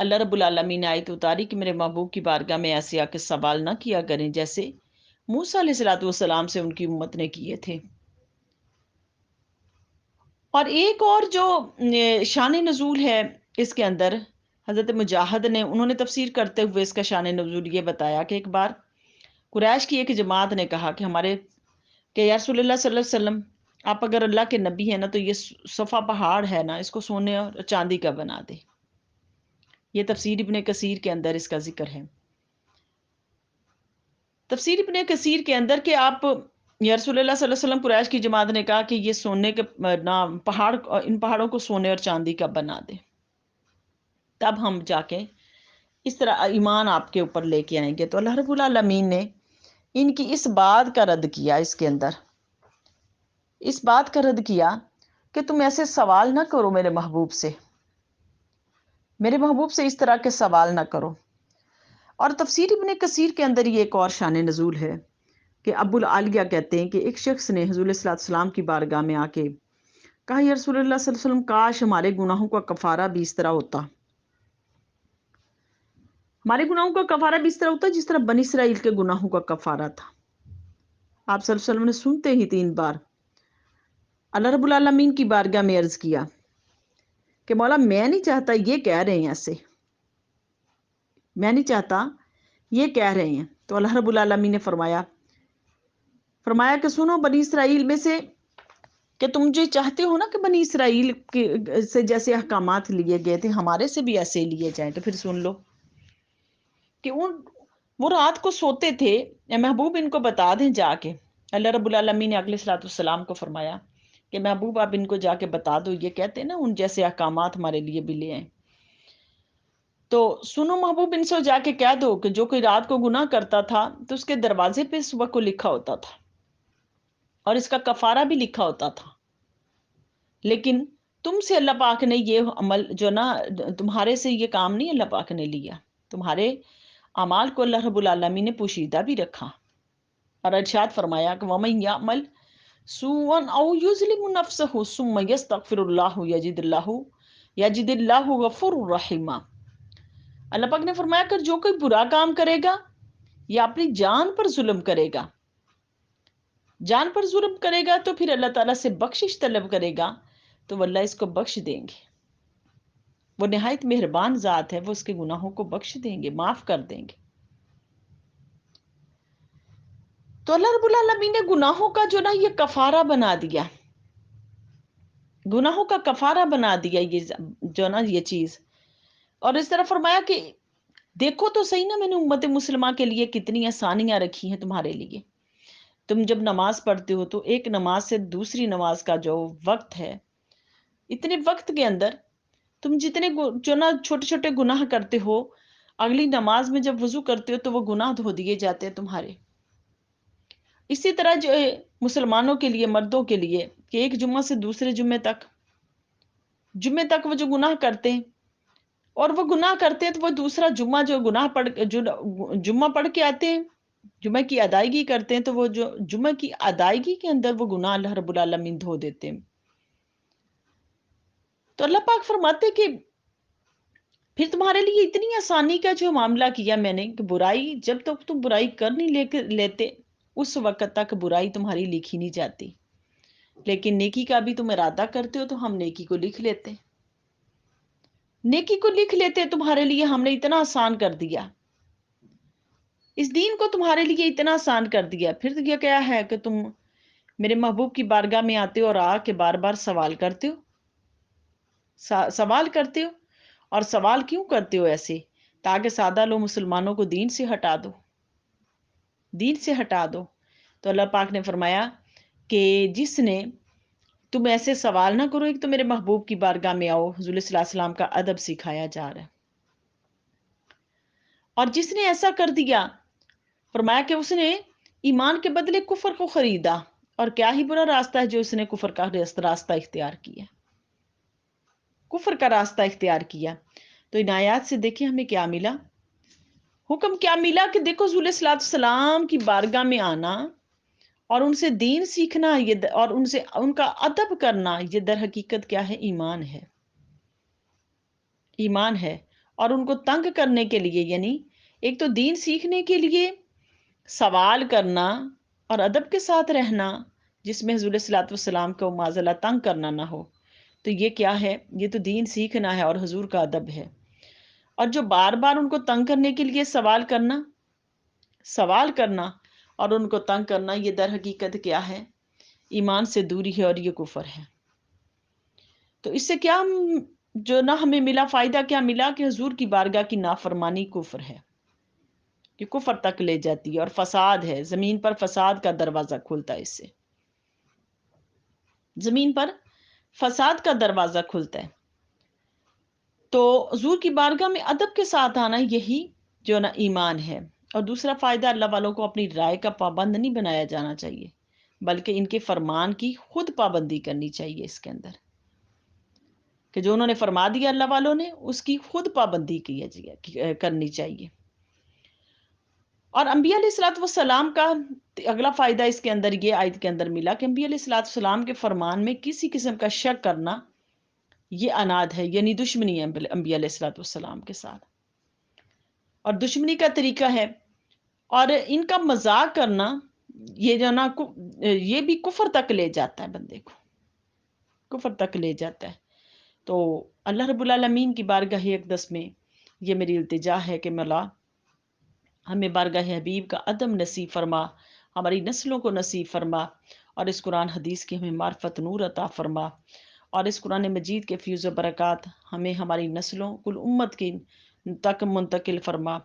اللہ رب العالمین نے آیت اتاری کہ میرے محبوب کی بارگاہ میں ایسے آ کے سوال نہ کیا کریں جیسے موسیٰ علیہ السلام سے ان کی امت نے کیے تھے۔ اور ایک اور جو شان نزول ہے اس کے اندر، حضرت مجاہد نے انہوں نے تفسیر کرتے ہوئے اس کا شان نزول یہ بتایا کہ ایک بار قریش کی ایک جماعت نے کہا کہ یا رسول اللہ صلی اللہ علیہ وسلم، آپ اگر اللہ کے نبی ہیں نا تو یہ صفا پہاڑ ہے نا، اس کو سونے اور چاندی کا بنا دے۔ یہ تفسیر ابن کثیر کے اندر اس کا ذکر ہے۔ تفسیر ابن کثیر کے اندر کہ آپ یا رسول اللہ صلی اللہ علیہ وسلم، قریش کی جماعت نے کہا کہ یہ سونے کے پہاڑ، ان پہاڑوں کو سونے اور چاندی کا بنا دے، تب ہم جا کے اس طرح ایمان آپ کے اوپر لے کے آئیں گے۔ تو اللہ رب العالمین نے ان کی اس بات کا رد کیا، اس کے اندر اس بات کا رد کیا کہ تم ایسے سوال نہ کرو میرے محبوب سے، میرے محبوب سے اس طرح کے سوال نہ کرو۔ اور تفسیر ابن کثیر کے اندر یہ ایک اور شان نزول ہے کہ ابو العالیہ کہتے ہیں کہ ایک شخص نے حضور صلی اللہ علیہ وسلم کی بارگاہ میں آ کے کہا، یا رسول اللہ صلی اللہ علیہ وسلم، کاش ہمارے گناہوں کا کفارہ بھی اس طرح ہوتا، ہمارے گناہوں کا کفارہ بھی اس طرح ہوتا جس طرح بنی اسرائیل کے گناہوں کا کفارہ تھا۔ آپ صلی اللہ علیہ وسلم نے سنتے ہی 3 بار اللہ رب العالمین کی بارگاہ میں عرض کیا کہ مولا میں نہیں چاہتا، یہ کہہ رہے ہیں ایسے، میں نہیں چاہتا یہ کہہ رہے ہیں۔ تو اللہ رب العالمین نے فرمایا کہ سنو بنی اسرائیل میں سے، کہ تم جو چاہتے ہو نا کہ بنی اسرائیل سے جیسے احکامات لیے گئے تھے ہمارے سے بھی ایسے لیے جائیں، تو پھر سن لو کہ وہ رات کو سوتے تھے، اے محبوب ان کو بتا دیں جا کے۔ اللہ رب العالمین نے اگلے صلاۃ والسلام کو فرمایا کہ محبوب آپ ان کو جا کے بتا دو، یہ کہتے ہیں نا ان جیسے احکامات ہمارے لیے بھی لے آئیں۔ تو سنو محبوب، ان سے جا کے کہہ دو کہ جو کوئی رات کو گناہ کرتا تھا تو اس کے دروازے پہ صبح کو لکھا ہوتا تھا اور اس کا کفارہ بھی لکھا ہوتا تھا، لیکن تم سے اللہ پاک نے یہ عمل جو نا، تمہارے سے یہ کام نہیں اللہ پاک نے لیا، تمہارے اعمال کو اللہ رب العالمین نے پوشیدہ بھی رکھا۔ اور ارشاد فرمایا کہ وَمَن يَعْمَلْ سُوءًا أَوْ يُظْلِمُ نَفْسَهُ ثُمَّ يَسْتَغْفِرُ اللَّهُ يَجِدِ اللَّهُ غَفُورًا رَحِيمًا۔ اللہ پاک نے فرمایا کہ جو کوئی برا کام کرے گا یا اپنی جان پر ظلم کرے گا، جان پر ظلم کرے گا تو پھر اللہ تعالیٰ سے بخشش طلب کرے گا تو وہ اللہ اس کو بخش دیں گے۔ وہ نہایت مہربان ذات ہے، وہ اس کے گناہوں کو بخش دیں گے، معاف کر دیں گے۔ تو اللہ رب العالمین نے گناہوں کا جو نا یہ کفارہ بنا دیا، گناہوں کا کفارہ بنا دیا یہ جو نا یہ چیز۔ اور اس طرح فرمایا کہ دیکھو تو صحیح نا، میں نے امت مسلمہ کے لیے کتنی آسانیاں رکھی ہیں تمہارے لیے۔ تم جب نماز پڑھتے ہو تو ایک نماز سے دوسری نماز کا جو وقت ہے، اتنے وقت کے اندر تم جتنے جو نا چھوٹے چھوٹے گناہ کرتے ہو، اگلی نماز میں جب وضو کرتے ہو تو وہ گناہ دھو دیے جاتے ہیں تمہارے۔ اسی طرح جو ہے مسلمانوں کے لیے، مردوں کے لیے، کہ ایک جمعہ سے دوسرے جمعے تک وہ جو گناہ کرتے ہیں، اور وہ گناہ کرتے ہیں تو وہ دوسرا جمعہ جو جمعہ پڑھ کے آتے ہیں، جمعہ کی ادائیگی کرتے ہیں، تو وہ جو جمعہ کی ادائیگی کے اندر وہ گناہ اللہ رب العالمین دھو دیتے ہیں۔ تو اللہ پاک فرماتے کہ پھر تمہارے لیے اتنی آسانی کا جو معاملہ کیا میں نے کہ برائی، جب تک تم برائی کر نہیں لیتے اس وقت تک برائی تمہاری لکھی نہیں جاتی، لیکن نیکی کا بھی تم ارادہ کرتے ہو تو ہم نیکی کو لکھ لیتے، نیکی کو لکھ لیتے تمہارے لیے ہم نے اتنا آسان کر دیا، اس دین کو تمہارے لیے اتنا آسان کر دیا۔ پھر یہ کیا ہے کہ تم میرے محبوب کی بارگاہ میں آتے ہو اور آ کے بار بار سوال کرتے ہو، اور سوال کیوں کرتے ہو ایسے؟ تاکہ سادہ لو مسلمانوں کو دین سے ہٹا دو۔ تو اللہ پاک نے فرمایا کہ جس نے تم ایسے سوال نہ کرو، ایک تو میرے محبوب کی بارگاہ میں آؤ، حضور صلی اللہ علیہ وسلم کا ادب سکھایا جا رہا ہے، اور جس نے ایسا کر دیا فرمایا کہ اس نے ایمان کے بدلے کفر کو خریدا، اور کیا ہی برا راستہ ہے جو اس نے کفر کا راستہ اختیار کیا، کفر کا راستہ اختیار کیا۔ تو ان آیات سے دیکھیں ہمیں کیا ملا، حکم کیا ملا کہ دیکھو رسول صلی اللہ علیہ وسلم کی بارگاہ میں آنا اور ان سے دین سیکھنا، اور ان کا ادب کرنا، یہ در حقیقت کیا ہے؟ ایمان ہے، ایمان ہے۔ اور ان کو تنگ کرنے کے لیے، یعنی ایک تو دین سیکھنے کے لیے سوال کرنا اور ادب کے ساتھ رہنا، جس میں حضور صلی اللہ علیہ وسلم کو معذلہ تنگ کرنا نہ ہو، تو یہ کیا ہے؟ یہ تو دین سیکھنا ہے اور حضور کا ادب ہے۔ اور جو بار بار ان کو تنگ کرنے کے لیے سوال کرنا اور ان کو تنگ کرنا، یہ در حقیقت کیا ہے؟ ایمان سے دوری ہے اور یہ کفر ہے۔ تو اس سے کیا جو نہ ہمیں ملا فائدہ کیا ملا کہ حضور کی بارگاہ کی نافرمانی کفر ہے، یہ کفر تک لے جاتی ہے اور فساد ہے، زمین پر فساد کا دروازہ کھلتا ہے، اس سے زمین پر فساد کا دروازہ کھلتا ہے۔ تو حضور کی بارگاہ میں ادب کے ساتھ آنا، یہی جو نا ایمان ہے۔ اور دوسرا فائدہ، اللہ والوں کو اپنی رائے کا پابند نہیں بنایا جانا چاہیے، بلکہ ان کے فرمان کی خود پابندی کرنی چاہیے۔ اس کے اندر کہ جو انہوں نے فرما دیا اللہ والوں نے، اس کی خود پابندی کرنی چاہیے۔ اور انبیاء علیہ الصلوۃ والسلام کا اگلا فائدہ اس کے اندر یہ آیت کے اندر ملا کہ انبیاء علیہ الصلوۃ والسلام کے فرمان میں کسی قسم کا شک کرنا یہ عناد ہے، یعنی دشمنی ہے انبیاء علیہ الصلوۃ والسلام کے ساتھ، اور دشمنی کا طریقہ ہے، اور ان کا مذاق کرنا یہ جو نا یہ بھی کفر تک لے جاتا ہے، بندے کو کفر تک لے جاتا ہے۔ تو اللہ رب العالمین کی بارگاہ اقدس میں یہ میری التجا ہے کہ مولا ہمیں بارگاہ حبیب کا ادب نصیب فرما، ہماری نسلوں کو نصیب فرما، اور اس قرآن حدیث کی ہمیں معرفت نور عطا فرما، اور اس قرآن مجید کے فیض و برکات ہمیں ہماری نسلوں کل امت کی تک منتقل فرما،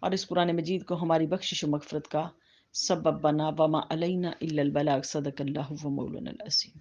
اور اس قرآن مجید کو ہماری بخشش و مغفرت کا سبب بنا، وما علینا الا البلاغ، صدق اللہ و مولانا العظیم۔